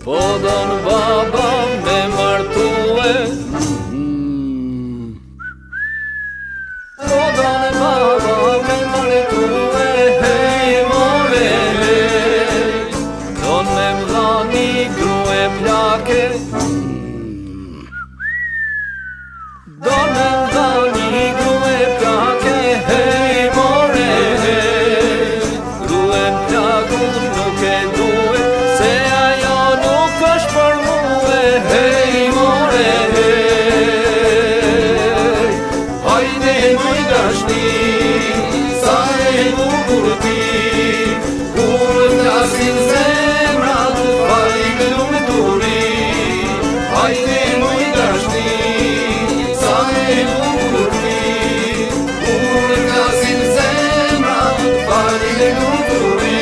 Po don baba me martue, po don baba me martue, hej more, don me mdhani grue plake, don me mdhani grue plake, hej more, grue plakun nuk e duhet, se ajo nuk është për muhe, hej more, hajde moj dashni, sa e bukur ti, kur flasin zemrat, fali me lumturi, hajde moj dashni, sa e bukur ti, kur flasin zemrat, fali me lumturi.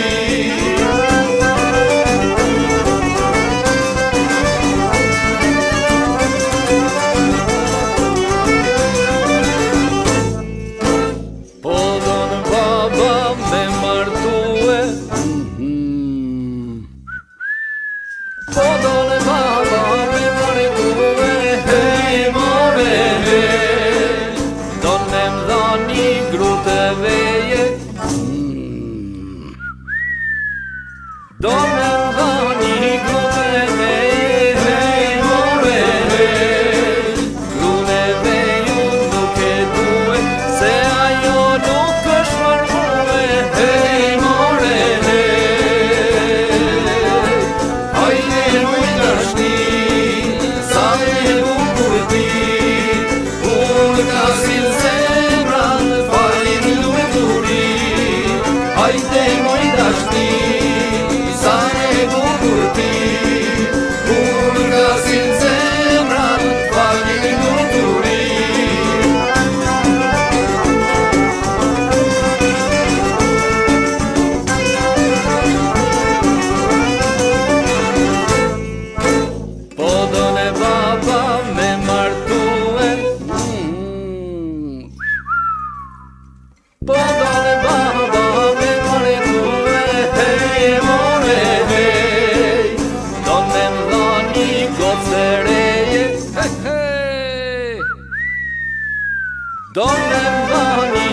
Po don baba me martue, po don baba me martue, hej more, don me mdhani grute veje, don me mdhani grute veje, hej more, grune veju nuk e duhet, se ajo nuk është për muhe, hej more, hajde moj dashni, sa e bukur ti, kur flasin zemrat, falin lumturi, hajde moj dashni, sa e bukur ti, kur flasin zemrat, falin lumturi. Po don e baba me martue, po don e baba me martue, hej more, don me mdhani goce reje, don me mdhani